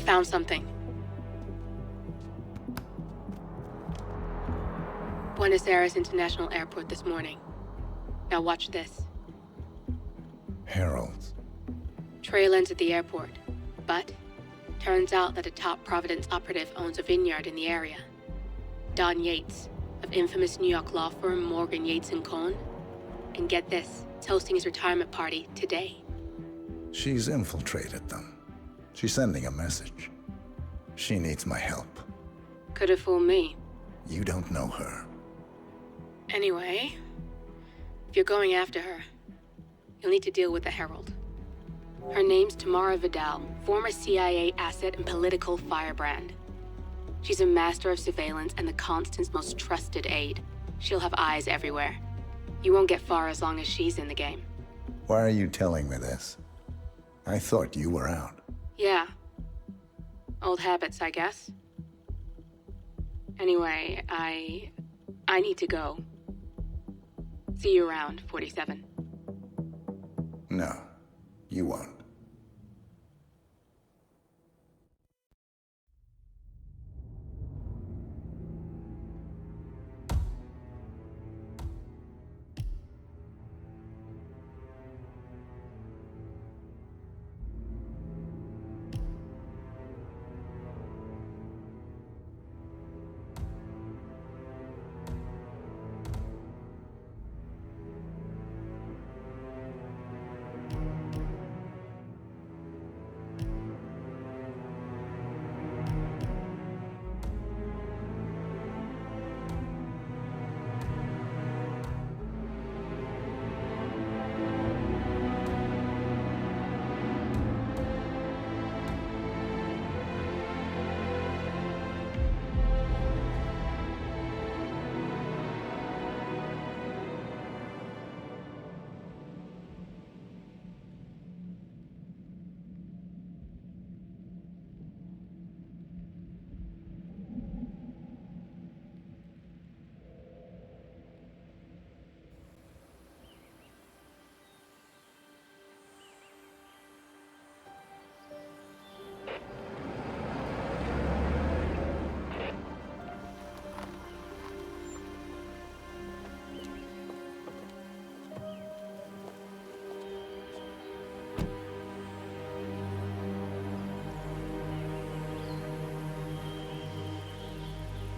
found something. Buenos Aires International Airport this morning. Now watch this. Heralds. Trail ends at the airport, but turns out that a top Providence operative owns a vineyard in the area. Don Yates, of infamous New York law firm Morgan, Yates & Cohn. And get this, it's hosting his retirement party today. She's infiltrated them. She's sending a message. She needs my help. Could have fooled me. You don't know her. Anyway, if you're going after her, you'll need to deal with the Herald. Her name's Tamara Vidal, former CIA asset and political firebrand. She's a master of surveillance and the Constant's most trusted aide. She'll have eyes everywhere. You won't get far as long as she's in the game. Why are you telling me this? I thought you were out. Yeah. Old habits, I guess. Anyway, I need to go. See you around, 47. No, you won't.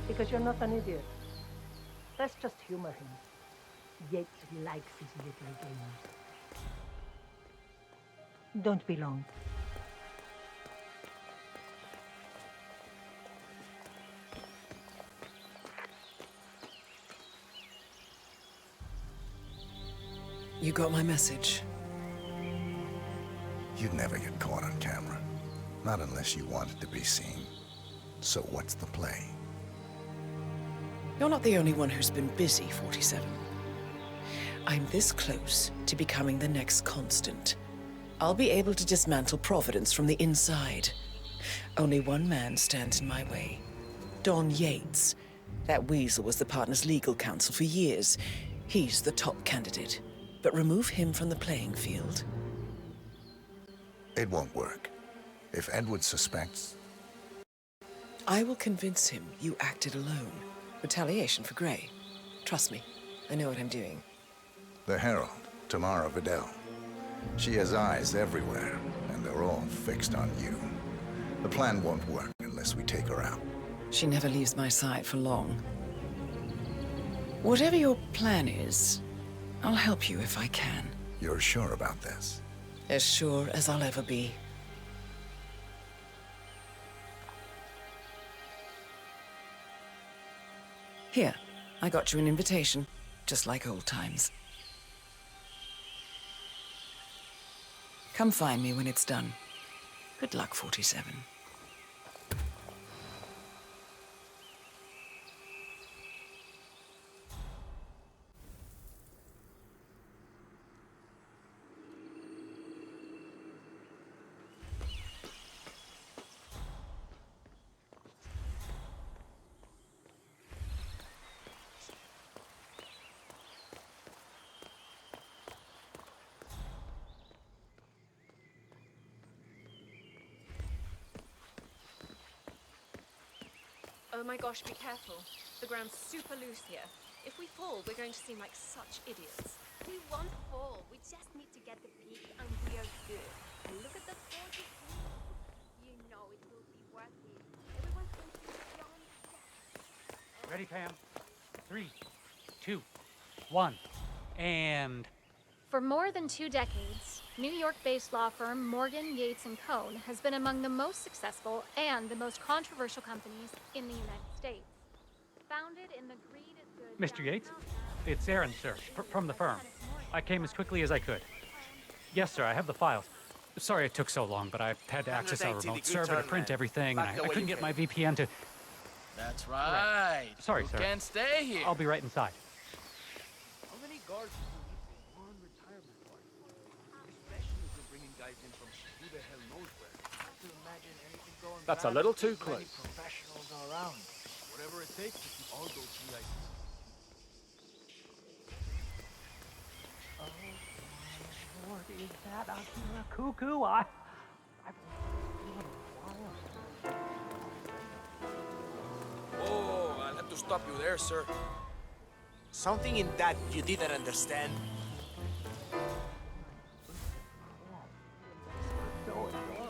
Because you're not an idiot. Let's just humor him. Yates likes his little games. Don't be long. You got my message. You'd never get caught on camera. Not unless you wanted to be seen. So what's the play? You're not the only one who's been busy, 47. I'm this close to becoming the next Constant. I'll be able to dismantle Providence from the inside. Only one man stands in my way. Don Yates. That weasel was the partner's legal counsel for years. He's the top candidate. But remove him from the playing field. It won't work. If Edward suspects... I will convince him you acted alone. Retaliation for Grey. Trust me, I know what I'm doing. The Herald, Tamara Vidal. She has eyes everywhere, and they're all fixed on you. The plan won't work unless we take her out. She never leaves my side for long. Whatever your plan is, I'll help you if I can. You're sure about this? As sure as I'll ever be. Here, I got you an invitation, just like old times. Come find me when it's done. Good luck, 47. Oh my gosh, be careful. The ground's super loose here. If we fall, we're going to seem like such idiots. We won't fall. We just need to get the peak and we are good. And look at the gorgeous view. You know it will be worth it. Everyone's going to be beyond death. Ready, Pam? 3, 2, 1, and... For more than 2 decades, New York-based law firm Morgan, Yates & Cohn has been among the most successful and the most controversial companies in the United States. Founded in the greed is good... Mr. Yates? It's Aaron, sir, from the firm. I came as quickly as I could. Yes, sir, I have the files. Sorry it took so long, but I had to access our remote server to print everything, and I couldn't get my VPN to... That's right. Sorry, sir. You can't stay here. I'll be right inside. How many guards do you need for one retirement party? Especially if you're bringing guys in from who the hell knows where. I have to imagine anything going That's bad. a little too Many close. professionals around. Whatever it takes to keep all those CIs. Oh, Lord, is that a cuckoo? I've Oh, I'll have to stop you there, sir. Something in that you didn't understand.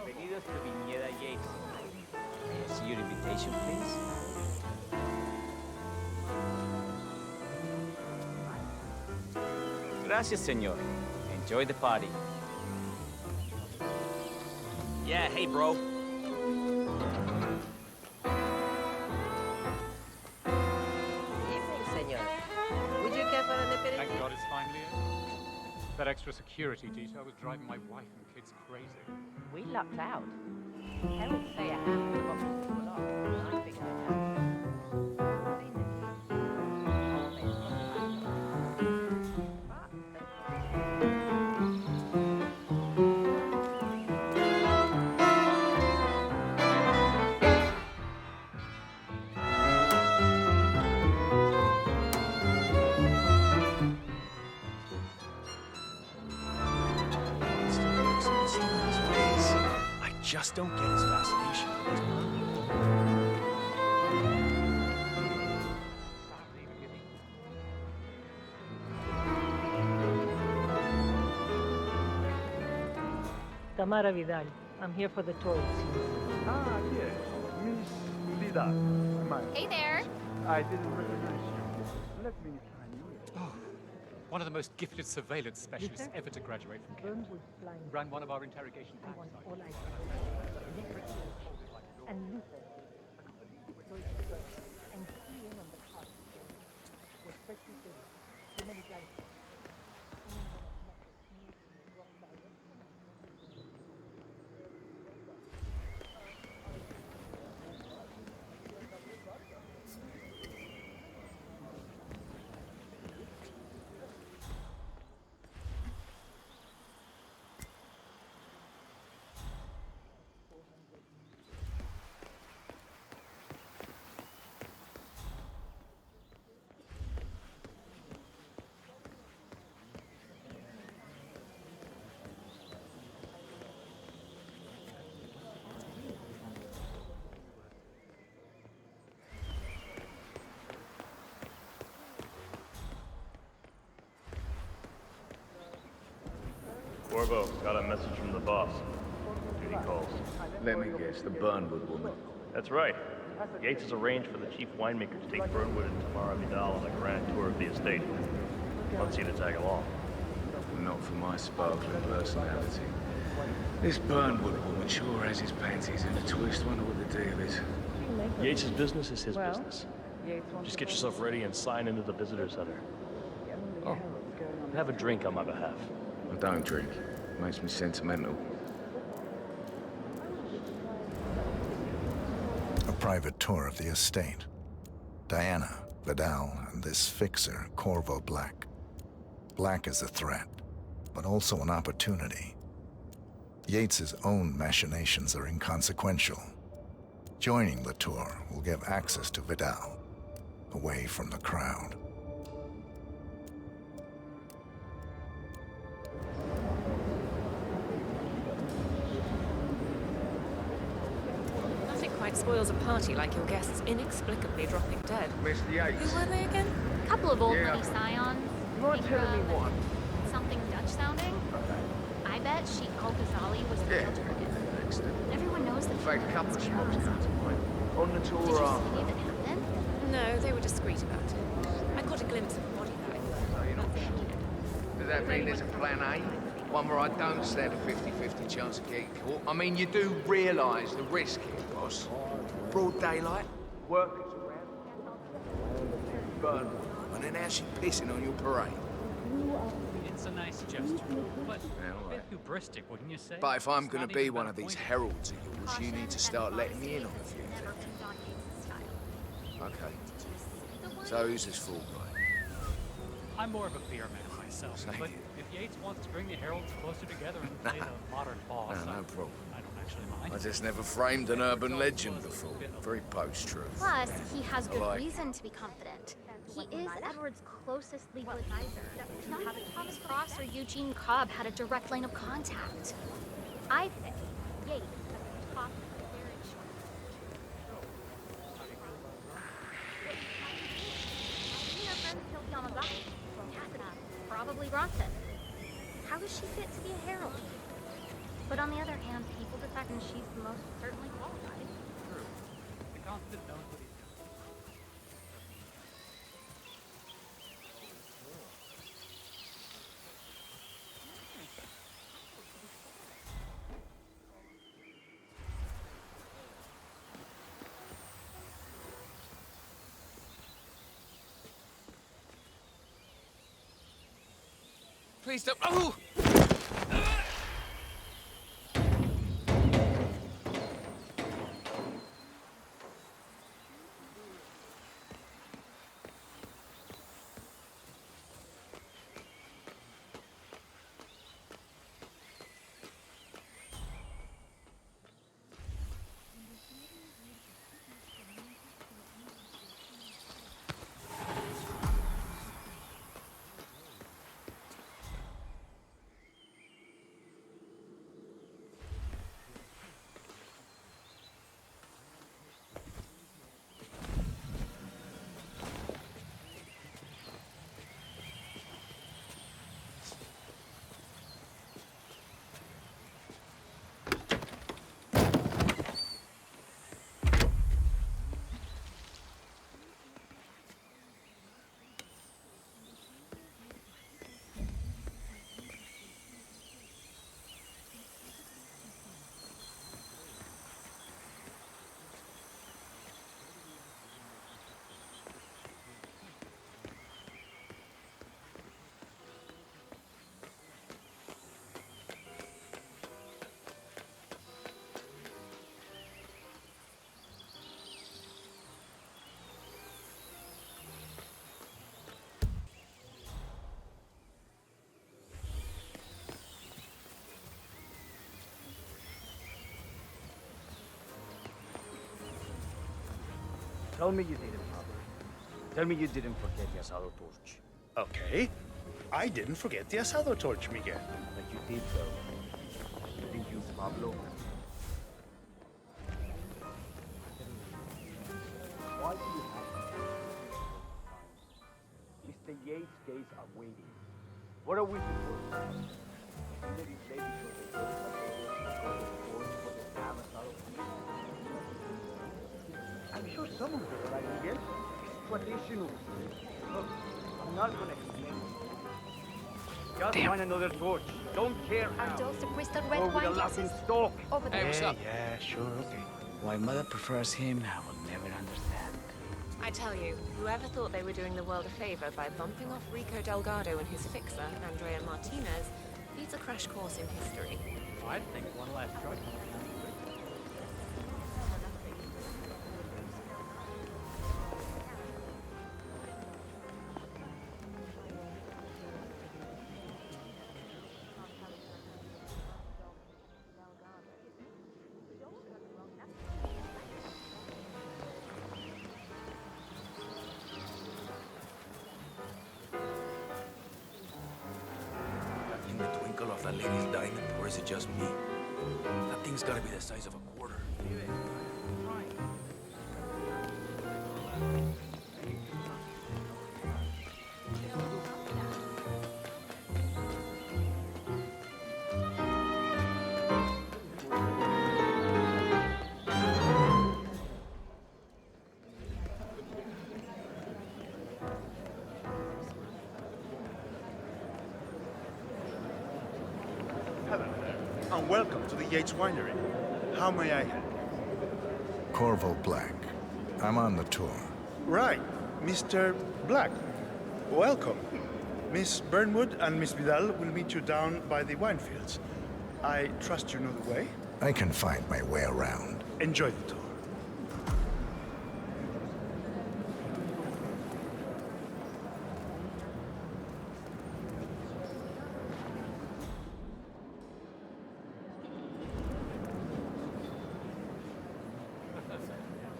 Bienvenidos to Viñeda Yates. May I see your invitation, please? Gracias, señor. Enjoy the party. Yeah, hey, bro. Evening, senor. Would you care for an aperitif? Thank God it's finally over. That extra security detail was driving my wife and kids crazy. We lucked out. Heralds say a handful of options will off, and I think I have. Just don't get his fascination with his Tamara Vidal. I'm here for the toll season. Ah, yes. Miss Vidal. Hey there. I didn't recognize you. Let me try you. Oh, one of the most gifted surveillance specialists ever to graduate from Kent. Ran one of our interrogation I want sites. all I and Luther. And key in on the card. Was freshly built. Too many guys. Corvo, got a message from the boss. Duty calls. Let me guess, the Burnwood woman. That's right. Yates has arranged for the chief winemaker to take Burnwood and Tamara Vidal on a grand tour of the estate. Wants you to tag along. Not for my sparkling personality. This Burnwood woman sure has his panties in a twist. Wonder what the deal is. Yates' business is his business. Just get yourself ready and sign into the visitor center. Oh, have a drink on my behalf. I don't drink. Makes me sentimental. A private tour of the estate. Diana, Vidal, and this fixer, Corvo Black. Black is a threat, but also an opportunity. Yates's own machinations are inconsequential. Joining the tour will give access to Vidal, away from the crowd. Nothing quite it spoils a party like your guests inexplicably dropping dead. Missed the Yates. Who were they again? A couple of old Yeah. money scions. You mind telling me what? Something Dutch sounding. I bet Sheikh Al-Ghazali was Yeah. real target. Next. Everyone knows that. In fact, a couple of smokes come to mind. On the Did tour, you see anything happen? No, they were discreet about it. I caught a glimpse of a body bag. So you're not sure. Does that mean there's a plan A? One where I don't stand a 50-50 chance of getting caught? I mean, you do realise the risk here, boss. Broad daylight, workers around, burn, and then how's she pissing on your parade? It's a nice gesture, but a bit hubristic, wouldn't you say? But if I'm It's gonna not be even one been of these appointed. heralds of yours, you need to start letting me in on a few things. Okay. So who's this fool guy? I'm more of a beer man myself, Same but here. if Yates wants to bring the heralds closer together and play the modern boss, No problem. I don't actually mind. I just never framed an urban legend before. Very post-truth. Plus, he has good like it. reason to be confident. He is Edward's closest legal advisor. Not Thomas Cross or Eugene Cobb had a direct line of contact. I think Yates talked very short. Her friend killed Yamazaki. Cassidy, probably Bronson. How is she fit to be a herald? But on the other hand, people defect and she's the most certainly qualified. True. The constant knows what he's doing. Please don't. Oh! Tell me you didn't, Pablo. Tell me you didn't forget the asado torch. Okay. I didn't forget the asado torch, Miguel. But you did, though. Didn't you, Pablo? Why do you have Mr. Yates' case are waiting. What are we supposed to do? Let it play because they look like they were going to court for the damn asado torch. I'm sure someone will, right, Miguel? It's traditional. Look, I'm not gonna explain it. Just find another torch. Don't care how. Are those the crystal red Or with wine a laughing glasses? stalk. Over there. Hey, what's up? Yeah, sure, okay. Why Mother prefers him, I will never understand. I tell you, whoever thought they were doing the world a favor by bumping off Rico Delgado and his fixer, Andrea Martinez, needs a crash course in history. I think one last drug. In the twinkle of that lady's diamond, or is it just me? That thing's gotta be the size of a quarter. Right. Hello there, and welcome to the Yates Winery. How may I help? Corvo Black. I'm on the tour. Right, Mr. Black. Welcome. Miss Burnwood and Miss Vidal will meet you down by the wine fields. I trust you know the way? I can find my way around. Enjoy the tour.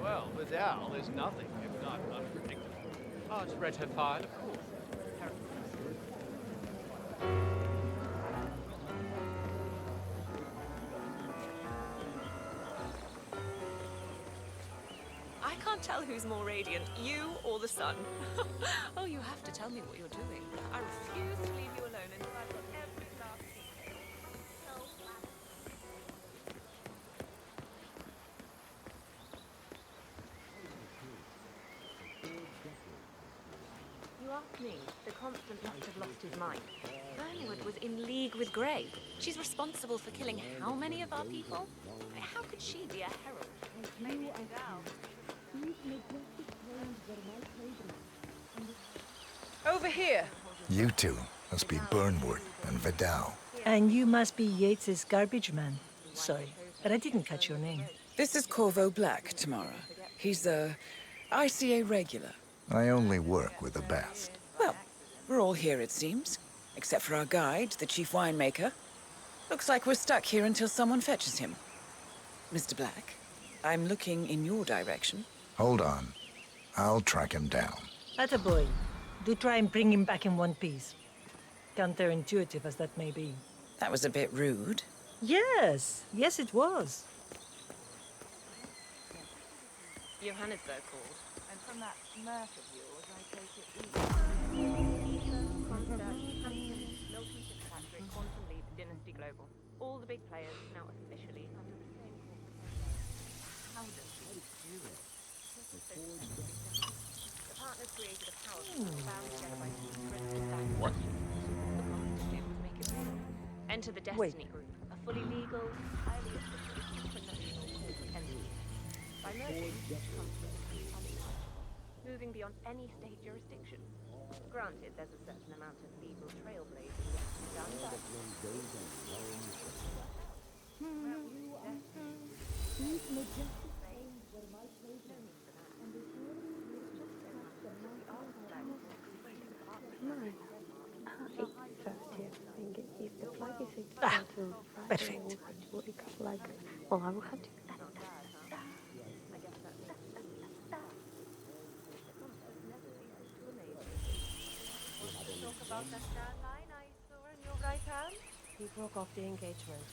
Well, Vidal is nothing if not unpredictable. Oh, it's read her part, of course. I can't tell who's more radiant, you or the sun. Oh, you have to tell me what you're doing. I refuse to leave you alone until I've got every last detail. You ask me, the Constant must have lost his mind. Burnwood was in league with Grey. She's responsible for killing how many of our people? How could she be a herald? Maybe Vidal. Over here. You two must be Burnwood and Vidal. And you must be Yates's garbage man. Sorry, but I didn't catch your name. This is Corvo Black, Tamara. He's a ICA regular. I only work with the best. Well, we're all here, it seems. Except for our guide, the chief winemaker. Looks like we're stuck here until someone fetches him. Mr. Black, I'm looking in your direction. Hold on. I'll track him down. Attaboy. Do try and bring him back in one piece. Counterintuitive as that may be. That was a bit rude. Yes. Yes, it was. Johannesburg called. And from that smirk of yours, I take it Patrick, Quantum Leap, Dynasty Global. All the big players now officially under the same corporate. How does he do it? The partners created a power bound together by secret. What? The partnership would make it real. Enter the Destiny Group, a fully legal, highly efficient, international corporate entity. By merging, moving beyond any state jurisdiction. Granted, there's a certain amount of legal trailblazing that can be done, but... Perfect. Well, I will have to... Talk about that line I saw in your right hand? He broke off the engagement.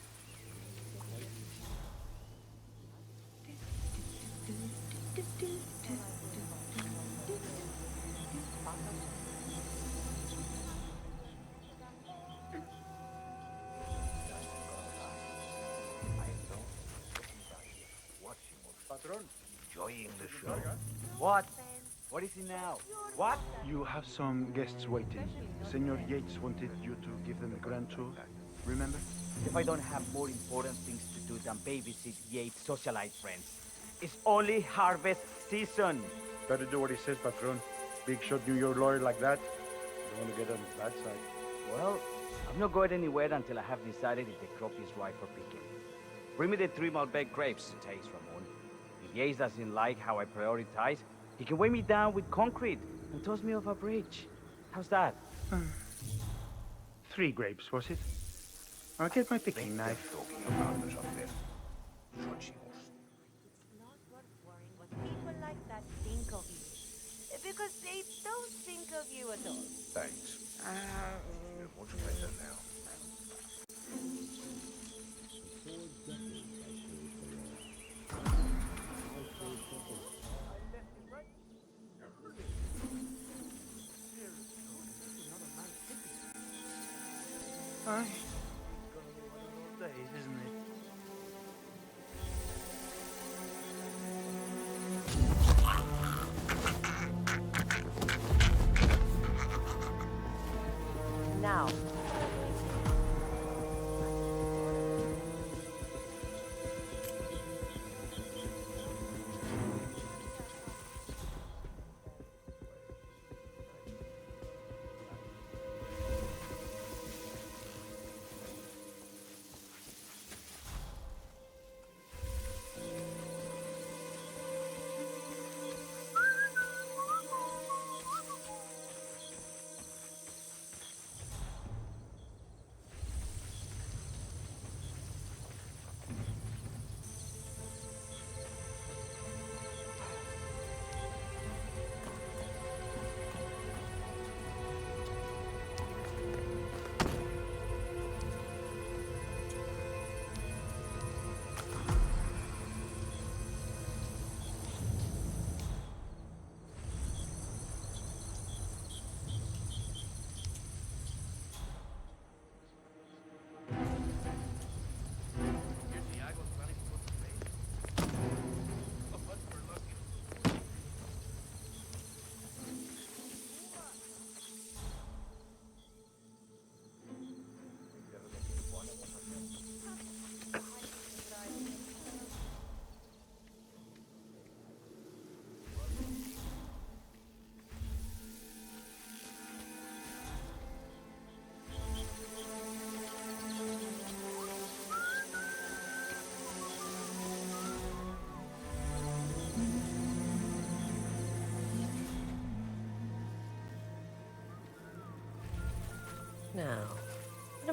Patron, Enjoying the show. What? What is it now? What? You have some guests waiting. Senor Yates wanted you to give them a grand tour. Remember? If I don't have more important things to do than babysit Yates' socialite friends. It's only harvest season. Better do what he says, Patron. Big shot New York lawyer like that. You don't want to get on his bad side. Well, I'm not going anywhere until I have decided if the crop is ripe for picking. Bring me the 3 Malbec grapes to taste, Ramon. If Yates doesn't like how I prioritize, he can weigh me down with concrete and toss me off a bridge. How's that? 3 grapes, was it? I'll get my picking knife. It's not worth worrying what people like that think of you. Because they don't think of you at all. Thanks. You're much better now.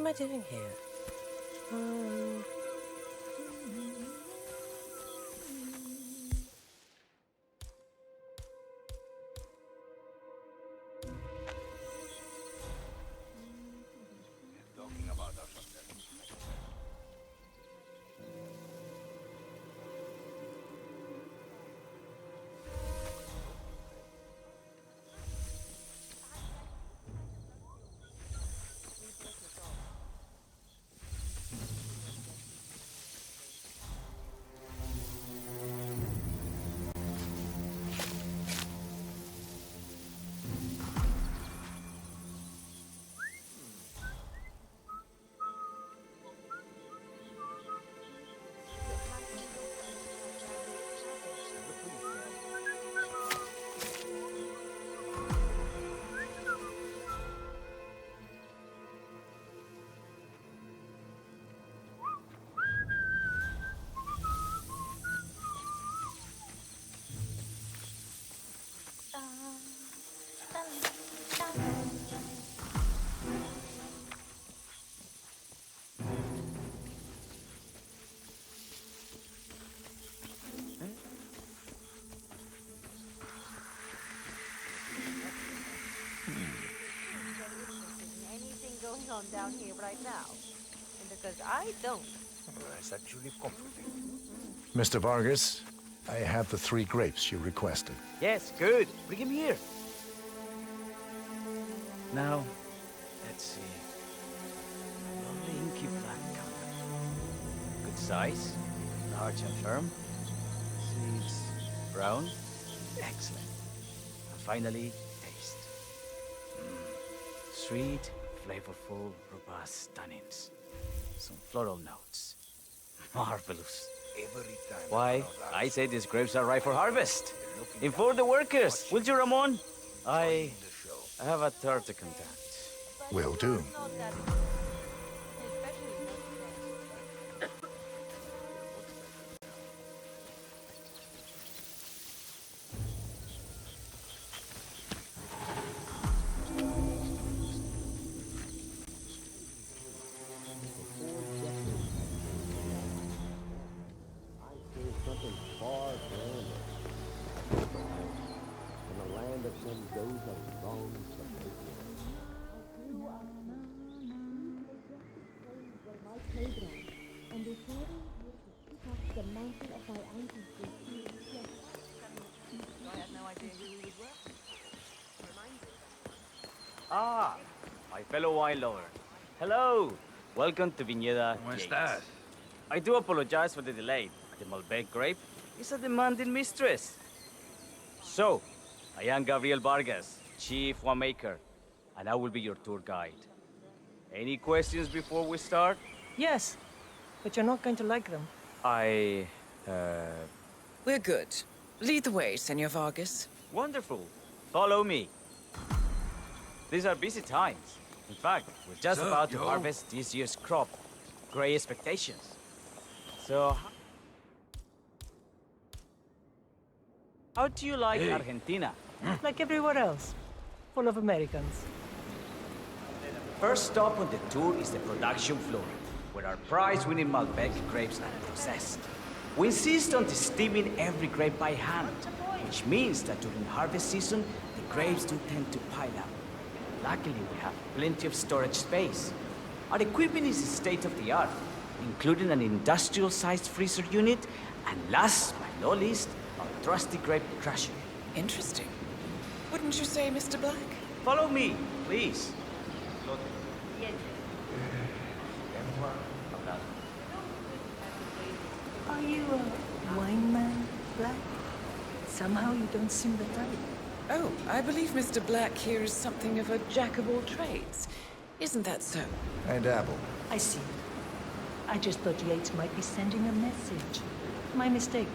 I doing here? Talking about us. Anything going on down here right now? And because I don't. It's actually comforting. Mr. Vargas, I have the 3 grapes you requested. Yes, good. Bring him here. Now, let's see. Lovely inky black color. Good size, large and firm. Seeds brown. Excellent. And finally, taste. Sweet, flavorful, robust tannins. Some floral notes. Marvelous. Every time. Why, I say these grapes are ripe for harvest. Inform the workers, will you, Ramon? I have a third to contact. Will do. Something far grander. In a land of some days of wrong and before I pick up the mantle of my ancestors. I had no idea who he was working. Ah, my fellow wine lover. Hello. Welcome to Viñeda ¿Cómo Yates. estás? I do apologize for the delay. The Malbec grape is a demanding mistress. So, I am Gabriel Vargas, Chief Winemaker, and I will be your tour guide. Any questions before we start? Yes, but you're not going to like them. We're good. Lead the way, Senor Vargas. Wonderful. Follow me. These are busy times. In fact, we're just about to harvest this year's crop. Great expectations. So, how do you like Argentina? Like everywhere else. Full of Americans. First stop on the tour is the production floor, where our prize-winning Malbec grapes are processed. We insist on steaming every grape by hand, which means that during harvest season, the grapes do tend to pile up. Luckily, we have plenty of storage space. Our equipment is state-of-the-art, including an industrial-sized freezer unit, and last but not least, our trusty grape crusher. Interesting. Wouldn't you say, Mr. Black? Follow me, please. Are you a wine man, Black? Somehow you don't seem the type. Oh, I believe Mr. Black here is something of a jack of all trades. Isn't that so? I dabble. I see. I just thought Yates might be sending a message. My mistake.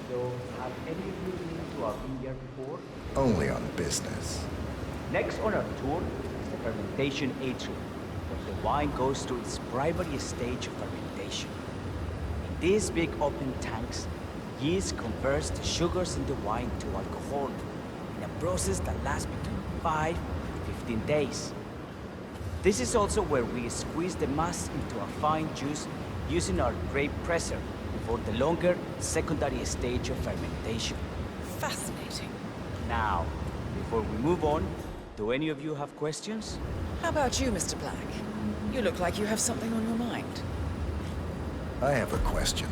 So, have any of you been to our vineyard before? Only on business. Next on our tour is the fermentation atrium, where the wine goes through its primary stage of fermentation. In these big open tanks, yeast converts the sugars in the wine to alcohol, in a process that lasts between 5 and 15 days. This is also where we squeeze the mass into a fine juice using our grape presser before the longer secondary stage of fermentation. Fascinating. Now, before we move on, do any of you have questions? How about you, Mr. Black? You look like you have something on your mind. I have a question.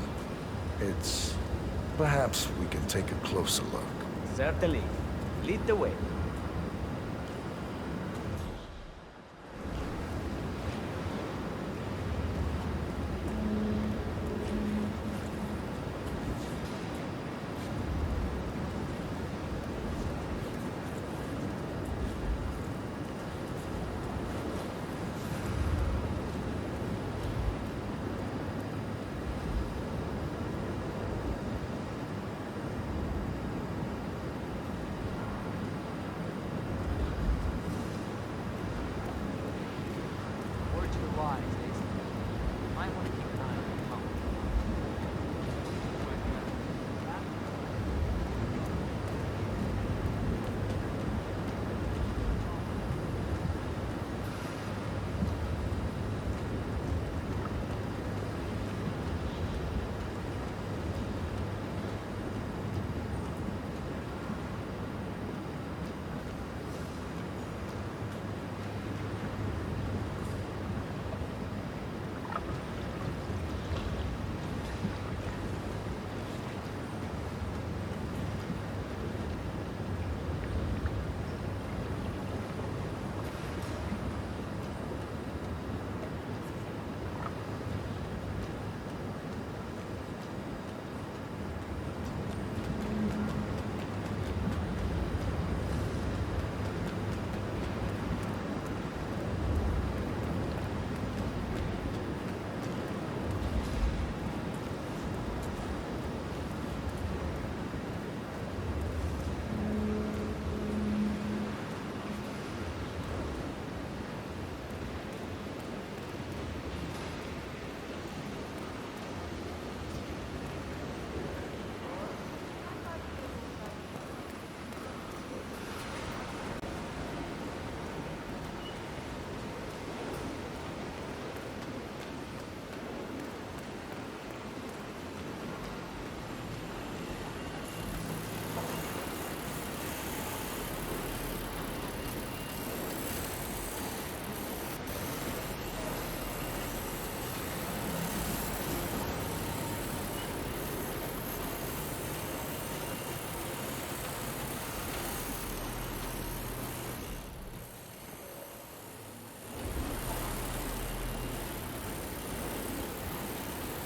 It's... perhaps we can take a closer look. Certainly. Lead the way. Word to the wise, Jason. You might want to keep an eye on the pump.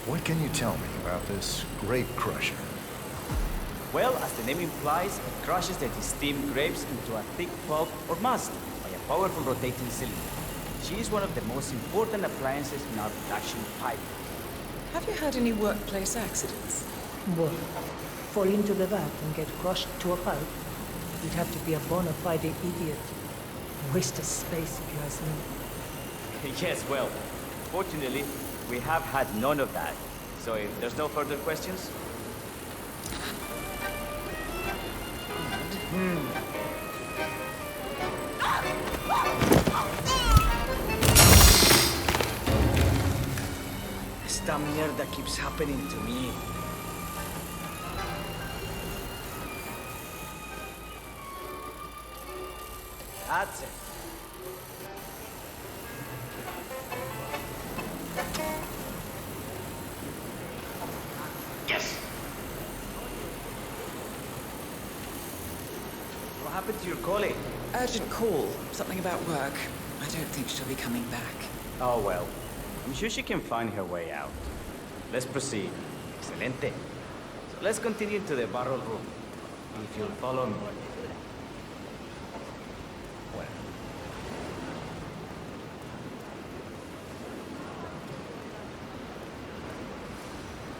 What can you tell me about this grape crusher? Well, as the name implies, it crushes the steamed grapes into a thick pulp or must by a powerful rotating cylinder. She is one of the most important appliances in our production pipeline. Have you had any workplace accidents? Well, fall into the vat and get crushed to a pulp. You'd have to be a bona fide idiot. Waste of space, if you ask me. Yes, well, fortunately, we have had none of that. So if there's no further questions... Esta mierda keeps happening to me. That's it. Yes! What happened to your colleague? Urgent call. Something about work. I don't think she'll be coming back. Oh well. I'm sure she can find her way out. Let's proceed. Excelente. So let's continue to the barrel room. If you'll follow me. Well.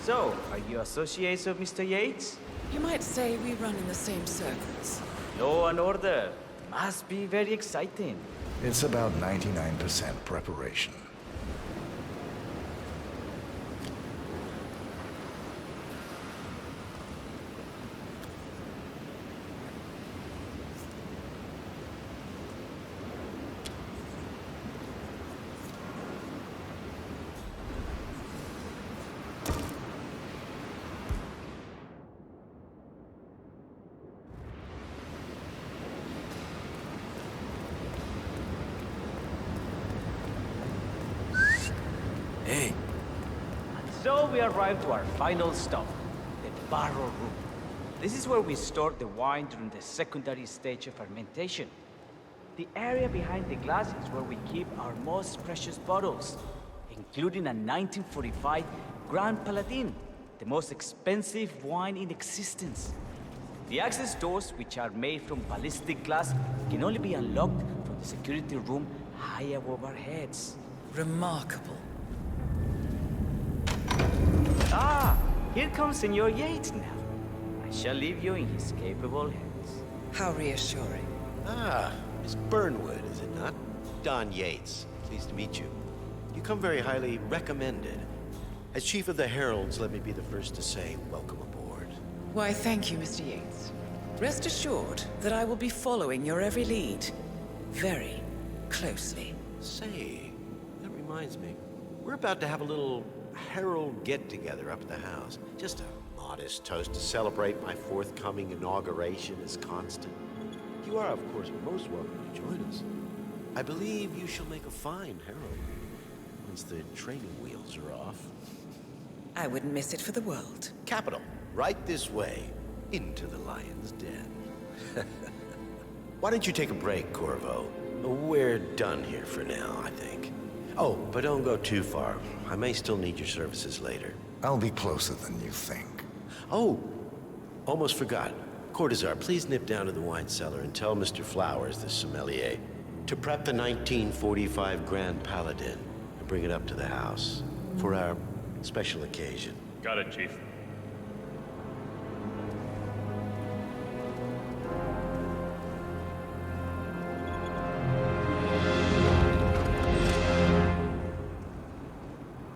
So, are you associates of Mr. Yates? You might say we run in the same circles. Law and order. Must be very exciting. It's about 99% preparation. we arrive to our final stop, the barrel room. This is where we store the wine during the secondary stage of fermentation. The area behind the glass is where we keep our most precious bottles, including a 1945 Grand Paladin, the most expensive wine in existence. The access doors, which are made from ballistic glass, can only be unlocked from the security room high above our heads. Remarkable. Ah, here comes Senor Yates now. I shall leave you in his capable hands. How reassuring. Ah, Miss Burnwood, is it not? Don Yates. Pleased to meet you. You come very highly recommended. As Chief of the Heralds, let me be the first to say welcome aboard. Why, thank you, Mr. Yates. Rest assured that I will be following your every lead. Very closely. Say, that reminds me. We're about to have a little Herald get-together up at the house. Just a modest toast to celebrate my forthcoming inauguration as Constant. You are, of course, most welcome to join us. I believe you shall make a fine Herald once the training wheels are off. I wouldn't miss it for the world. Capital. Right this way, into the lion's den. Why don't you take a break, Corvo? We're done here for now, I think. Oh, but don't go too far. I may still need your services later. I'll be closer than you think. Oh, almost forgot. Cortazar, please nip down to the wine cellar and tell Mr. Flowers, the sommelier, to prep the 1945 Grand Paladin and bring it up to the house for our special occasion. Got it, Chief.